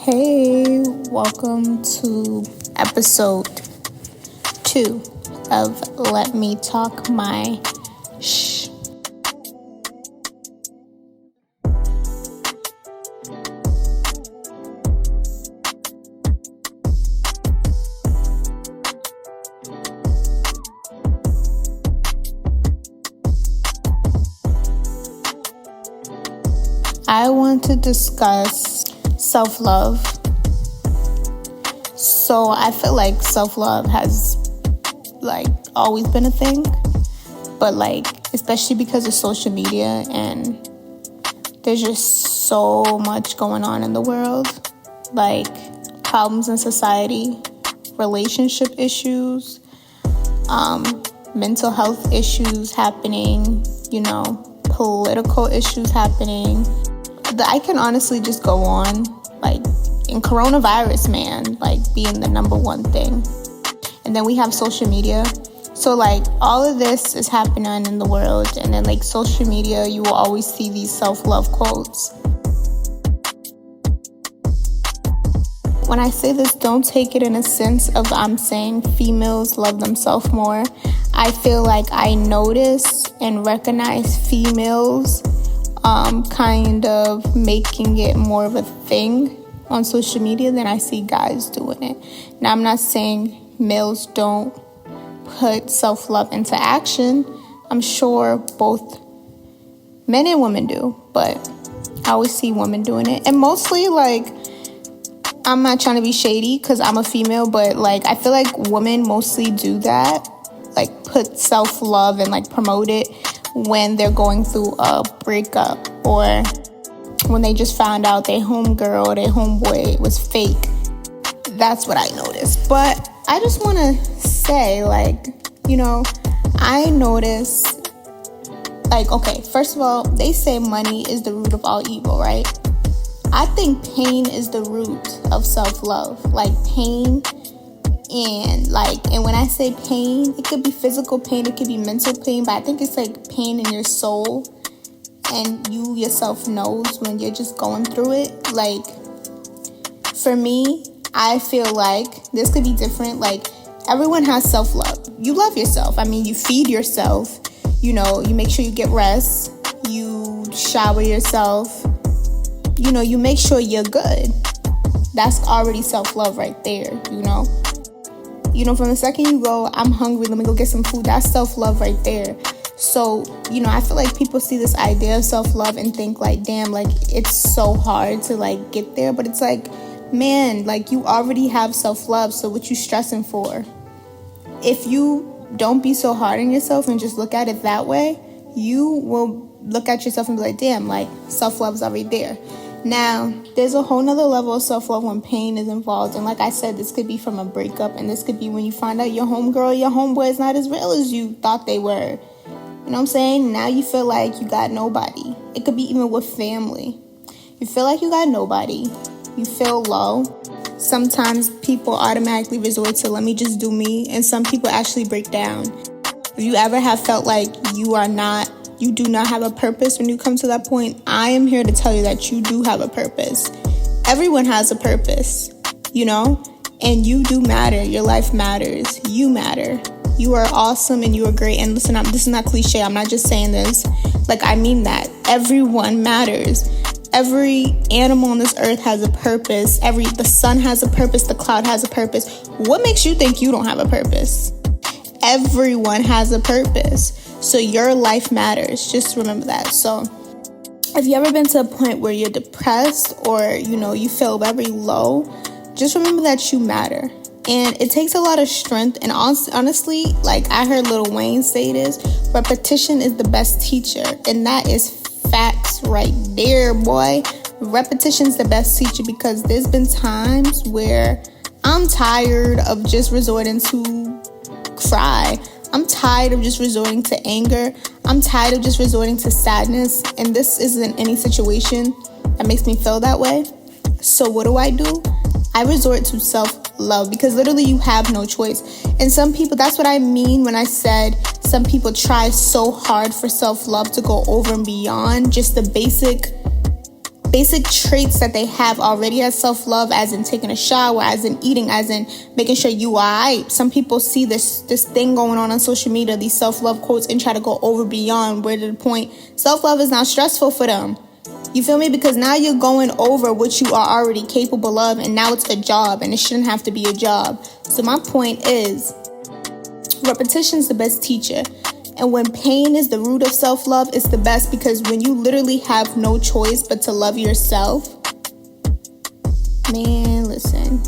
Hey, welcome to episode 2 of Let Me Talk My Shh. I want to discuss self-love. So I feel like self-love has always been a thing, but especially because of social media and there's just so much going on in the world, problems in society, relationship issues, mental health issues happening, political issues happening. I can honestly just go on, in coronavirus, man, being the number one thing. And then we have social media. So, all of this is happening in the world. And then, social media, you will always see these self-love quotes. When I say this, don't take it in a sense of I'm saying females love themselves more. I feel like I notice and recognize females kind of making it more of a thing on social media than I see guys doing it. Now, I'm not saying males don't put self-love into action. I'm sure both men and women do, but I always see women doing it. And mostly, I'm not trying to be shady because I'm a female, but I feel like women mostly do that, put self-love and promote it when they're going through a breakup or when they just found out their homegirl or their homeboy was fake. That's what I noticed. But I just want to say, I notice, okay, first of all, they say money is the root of all evil, right? I think pain is the root of self-love. Pain and when I say pain, it could be physical pain, it could be mental pain, but I think it's pain in your soul, and you yourself knows when you're just going through it. For me, I feel this could be different. Everyone has self-love. You love yourself. You feed yourself. You make sure you get rest. You shower yourself. You make sure you're good. That's already self-love right there, from the second you go, I'm hungry, let me go get some food, that's self-love right there. So, I feel like people see this idea of self-love and think damn, it's so hard to get there. But it's man, you already have self-love, so what you stressing for? If you don't be so hard on yourself and just look at it that way, you will look at yourself and be damn, self-love is already there. Now, there's a whole nother level of self-love when pain is involved. And like I said, this could be from a breakup. And this could be when you find out your homegirl, your homeboy is not as real as you thought they were. You know what I'm saying? Now you feel like you got nobody. It could be even with family. You feel like you got nobody. You feel low. Sometimes people automatically resort to, let me just do me. And some people actually break down. If you ever have felt like you do not have a purpose when you come to that point, I am here to tell you that you do have a purpose. Everyone has a purpose, and you do matter. Your life matters. You matter. You are awesome and you are great. And listen, this is not cliche. I'm not just saying this. I mean that. Everyone matters. Every animal on this earth has a purpose. The sun has a purpose. The cloud has a purpose. What makes you think you don't have a purpose? Everyone has a purpose. So your life matters. Just remember that. So if you ever been to a point where you're depressed or, you feel very low, just remember that you matter. And it takes a lot of strength. And honestly, I heard Lil Wayne say this, repetition is the best teacher. And that is facts right there, boy. Repetition is the best teacher because there's been times where I'm tired of just resorting to cry. I'm tired of just resorting to anger. I'm tired of just resorting to sadness. And this isn't any situation that makes me feel that way. So what do? I resort to self-love because literally you have no choice. And some people, that's what I mean when I said some people try so hard for self-love to go over and beyond just the basic traits that they have already as self-love, as in taking a shower, as in eating, as in making sure you are alright. Some people see this thing going on social media, these self-love quotes, and try to go over beyond where to the point self-love is not stressful for them. You feel me? Because now you're going over what you are already capable of, and now it's a job, and it shouldn't have to be a job. So my point is, repetition is the best teacher. And when pain is the root of self-love, it's the best, because when you literally have no choice but to love yourself, man, listen,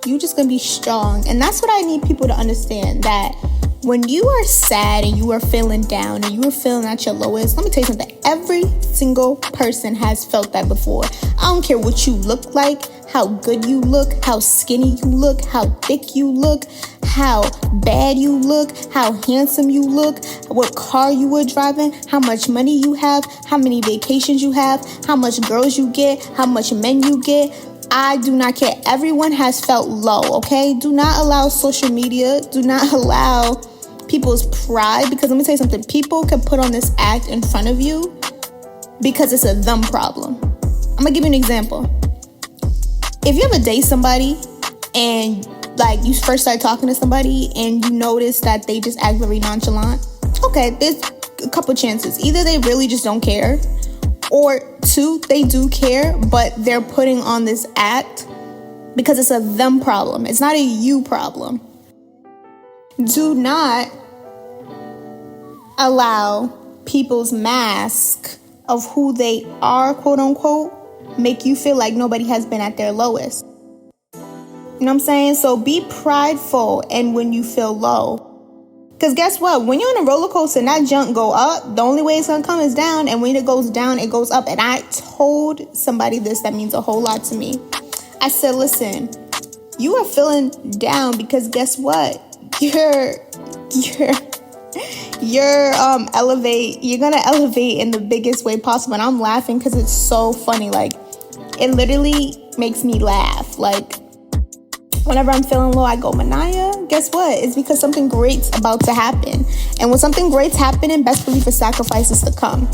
you just gonna be strong. And that's what I need people to understand, that when you are sad and you are feeling down and you are feeling at your lowest, let me tell you something. Every single person has felt that before. I don't care what you look like, how good you look, how skinny you look, how thick you look, how bad you look, how handsome you look, what car you were driving, how much money you have, how many vacations you have, how much girls you get, how much men you get. I do not care. Everyone has felt low, okay? Do not allow social media, do not allow people's pride, because let me tell you something. People can put on this act in front of you because it's a them problem. I'm gonna give you an example. If you ever date somebody and like you first start talking to somebody and you notice that they just act very nonchalant, okay, there's a couple chances. Either they really just don't care, or two, they do care, but they're putting on this act because it's a them problem. It's not a you problem. Do not allow people's mask of who they are, quote unquote, make you feel like nobody has been at their lowest. You know what I'm saying? So be prideful and when you feel low. Because guess what? When you're on a roller coaster and that junk go up, the only way it's going to come is down. And when it goes down, it goes up. And I told somebody this that means a whole lot to me. I said, listen, you are feeling down because guess what? You're gonna elevate in the biggest way possible. And I'm laughing because it's so funny. Like, it literally makes me laugh. Like, whenever I'm feeling low, I go, Manaya, guess what? It's because something great's about to happen. And when something great's happening, best believe a sacrifice is to come.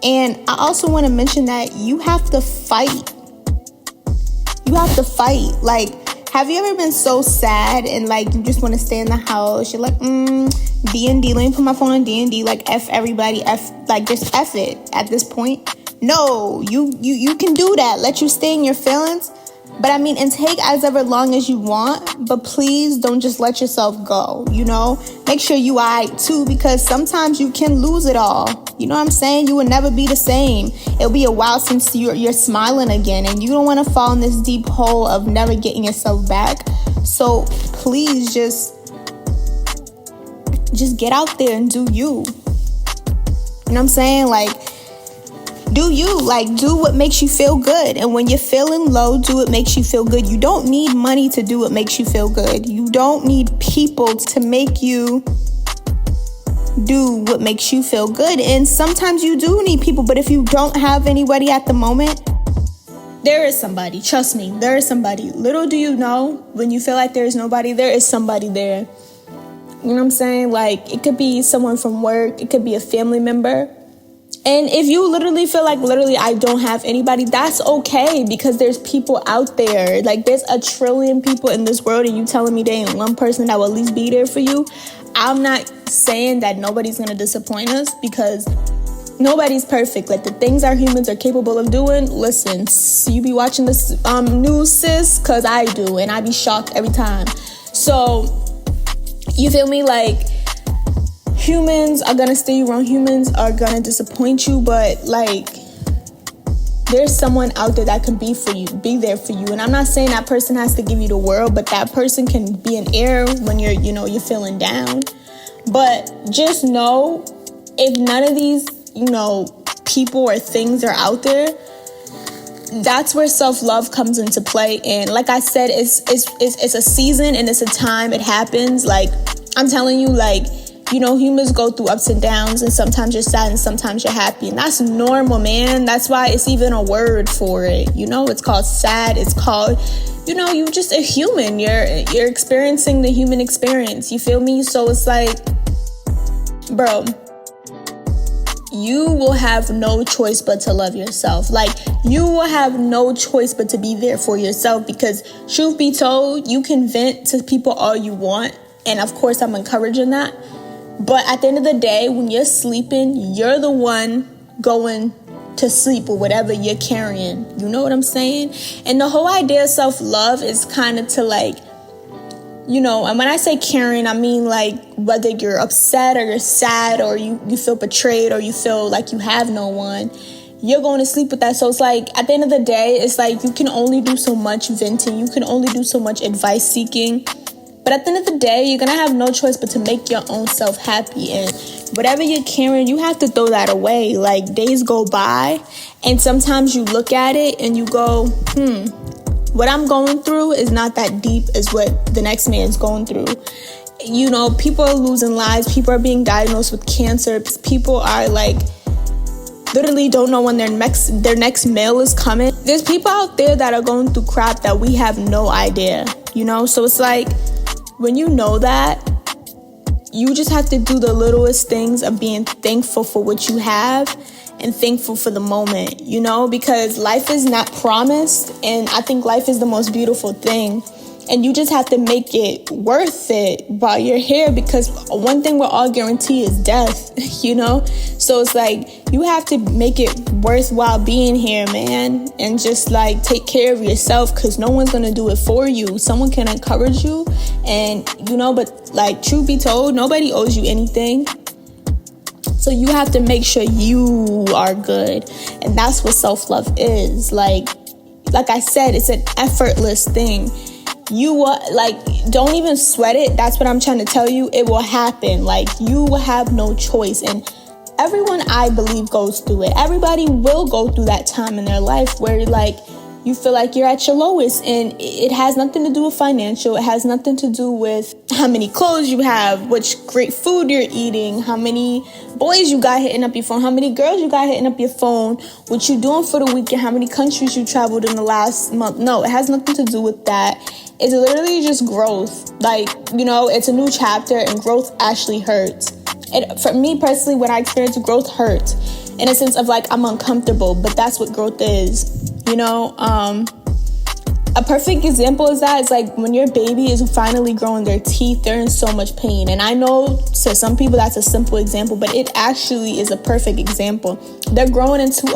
And I also want to mention that you have to fight. You have to fight. Like, have you ever been so sad and like you just want to stay in the house? You're like, D&D, let me put my phone on D&D, like F everybody, just F it at this point. No, you can do that. Let you stay in your feelings. But I mean, and take as ever long as you want, but please don't just let yourself go, you know? Make sure you alright too, because sometimes you can lose it all. You know what I'm saying? You will never be the same. It'll be a while since you're smiling again, and you don't want to fall in this deep hole of never getting yourself back. So please just get out there and do you. You know what I'm saying? Like, do you, like, do what makes you feel good. And when you're feeling low, do what makes you feel good. You don't need money to do what makes you feel good. You don't need people to make you do what makes you feel good. And sometimes you do need people, but if you don't have anybody at the moment, there is somebody. Trust me, there is somebody. Little do you know, when you feel like there is nobody, there is somebody there. You know what I'm saying? Like, it could be someone from work. It could be a family member. And if you literally feel like I don't have anybody, that's okay, because there's people out there. Like, there's a trillion people in this world, and you telling me there ain't one person that will at least be there for you. I'm not saying that nobody's going to disappoint us, because nobody's perfect. Like, the things our humans are capable of doing, listen, you be watching this news, sis, because I do, and I be shocked every time. So, you feel me? Like, humans are gonna steer you wrong. Humans are gonna disappoint you, but like, there's someone out there that can be there for you. And I'm not saying that person has to give you the world, but that person can be an ear when you're feeling down. But just know, if none of these, people or things are out there, that's where self-love comes into play. And like I said, it's a season and it's a time. It happens. Like, I'm telling you, like, humans go through ups and downs, and sometimes you're sad and sometimes you're happy. And that's normal, man. That's why it's even a word for it. It's called sad. It's called, you're just a human. You're experiencing the human experience. You feel me? So it's like, bro, you will have no choice but to love yourself. Like, you will have no choice but to be there for yourself, because truth be told, you can vent to people all you want. And of course, I'm encouraging that. But at the end of the day, when you're sleeping, you're the one going to sleep with whatever you're carrying. You know what I'm saying? And the whole idea of self-love is kind of to like, you know, and when I say caring, I mean like whether you're upset or you're sad or you feel betrayed or you feel like you have no one, you're going to sleep with that. So it's like, at the end of the day, it's like you can only do so much venting. You can only do so much advice seeking. But at the end of the day, you're going to have no choice but to make your own self happy. And whatever you're carrying, you have to throw that away. Like, days go by and sometimes you look at it and you go, what I'm going through is not that deep as what the next man's going through. You know, people are losing lives. People are being diagnosed with cancer. People are like, literally don't know when their next meal is coming. There's people out there that are going through crap that we have no idea, you know? So it's like, when you know that, you just have to do the littlest things of being thankful for what you have and thankful for the moment, you know, because life is not promised. And I think life is the most beautiful thing. And you just have to make it worth it while you're here, because one thing we're all guaranteed is death, you know? So it's like, you have to make it worthwhile being here, man. And just like take care of yourself, because no one's going to do it for you. Someone can encourage you and, you know, but like, truth be told, nobody owes you anything. So you have to make sure you are good. And that's what self-love is. Like I said, it's an effortless thing. You will, like, don't even sweat it. That's what I'm trying to tell you. It will happen. Like, you will have no choice. And everyone, I believe, goes through it. Everybody will go through that time in their life where, like, you feel like you're at your lowest, and it has nothing to do with financial. It has nothing to do with how many clothes you have, which great food you're eating, how many boys you got hitting up your phone, how many girls you got hitting up your phone, what you doing for the weekend, how many countries you traveled in the last month. No, it has nothing to do with that. It's literally just growth. Like, you know, it's a new chapter, and growth actually hurts. And for me personally, when I experience growth, hurts in a sense of like, I'm uncomfortable, but that's what growth is. You know, a perfect example is that it's like when your baby is finally growing their teeth, they're in so much pain. And I know to some people that's a simple example, but it actually is a perfect example. They're growing into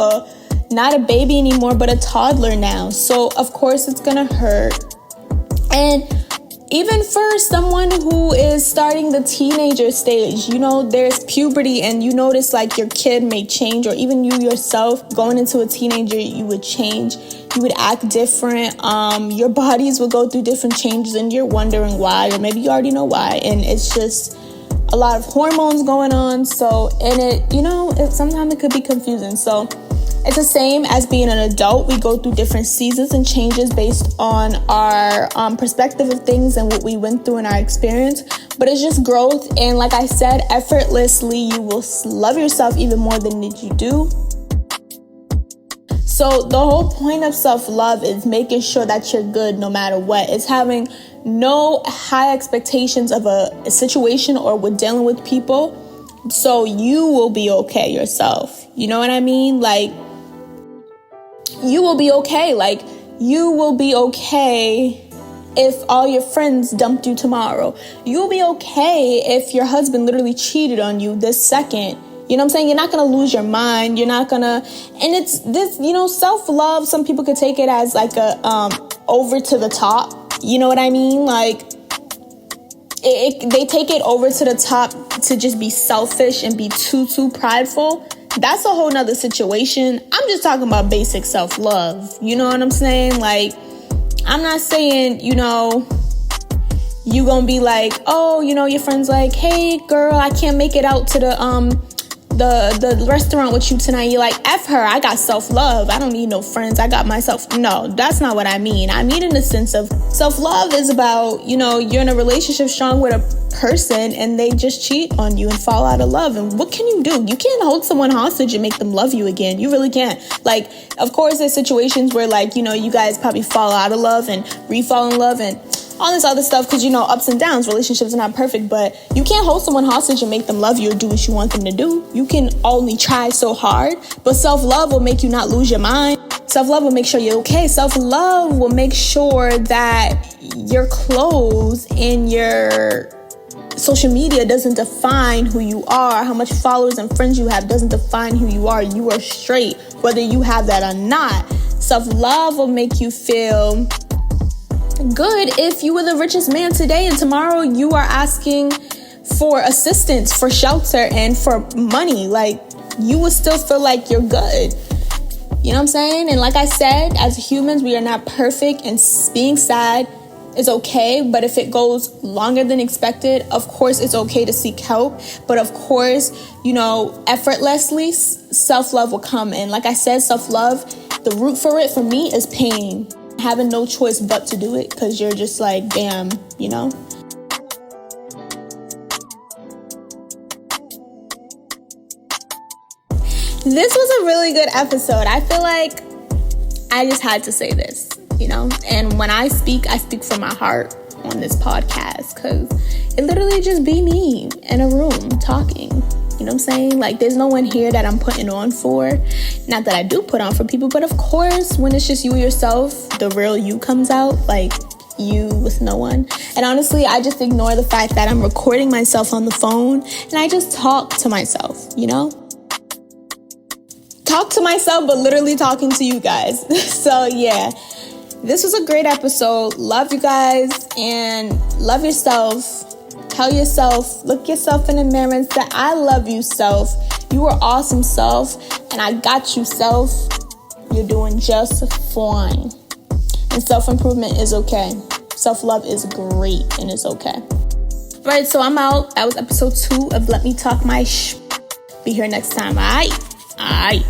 not a baby anymore, but a toddler now. So of course it's gonna hurt. And even for someone who is starting the teenager stage, you know, there's puberty, and you notice like your kid may change, or even you yourself going into a teenager, you would change, you would act different. Your bodies will go through different changes, and you're wondering why, or maybe you already know why. And it's just a lot of hormones going on. So, and it, you know, sometimes it could be confusing. So it's the same as being an adult. We go through different seasons and changes based on our perspective of things and what we went through in our experience. But it's just growth. And like I said, effortlessly, you will love yourself even more than you do. So the whole point of self-love is making sure that you're good no matter what. It's having no high expectations of a situation or with dealing with people. So you will be okay yourself. You know what I mean? Like, you will be okay. Like, you will be okay if all your friends dumped you tomorrow. You'll be okay if your husband literally cheated on you this second. You know what I'm saying? You're not going to lose your mind. You're not going to, and it's this, you know, self-love. Some people could take it as like a, over to the top. You know what I mean? Like, they take it over to the top to just be selfish and be too prideful. That's a whole nother situation. I'm just talking about basic self-love. You know what I'm saying? Like, I'm not saying, you know, you gonna be like, oh, you know, your friend's like, hey girl, I can't make it out to the restaurant with you tonight. You're like, F her, I got self-love. I don't need no friends. I got myself. No, that's not what I mean. I mean in the sense of self-love is about, you know, you're in a relationship strong with a person and they just cheat on you and fall out of love. And what can you do? You can't hold someone hostage and make them love you again. You really can't. Like, of course, there's situations where, like, you know, you guys probably fall out of love and re-fall in love, and all this other stuff, because, ups and downs, relationships are not perfect, but you can't hold someone hostage and make them love you or do what you want them to do. You can only try so hard, but self-love will make you not lose your mind. Self-love will make sure you're okay. Self-love will make sure that your clothes and your social media doesn't define who you are. How much followers and friends you have doesn't define who you are. You are straight, whether you have that or not. Self-love will make you feel good if you were the richest man today and tomorrow you are asking for assistance, for shelter, and for money. Like, you will still feel like you're good. You know what I'm saying? And like I said, as humans, we are not perfect, and being sad is okay, but if it goes longer than expected, of course it's okay to seek help. But of course, effortlessly, self-love will come. And like I said, self-love, the root for it for me is pain. Having no choice but to do it, because you're just like, damn, This was a really good episode. I feel like I just had to say this, And when I speak from my heart on this podcast, because it literally just be me in a room talking. You know what I'm saying? Like, there's no one here that I'm putting on for. Not that I do put on for people, but of course, when it's just you yourself, the real you comes out, like you with no one. And honestly, I just ignore the fact that I'm recording myself on the phone, and I just talk to myself, Talk to myself, but literally talking to you guys. So yeah, this was a great episode. Love you guys, and love yourself. Tell yourself, look yourself in the mirror and say, I love you, self. You are awesome, self. And I got you, self. You're doing just fine. And self-improvement is okay. Self-love is great, and it's okay. All right, so I'm out. That was episode 2 of Let Me Talk My Shh. Be here next time, all right? All right.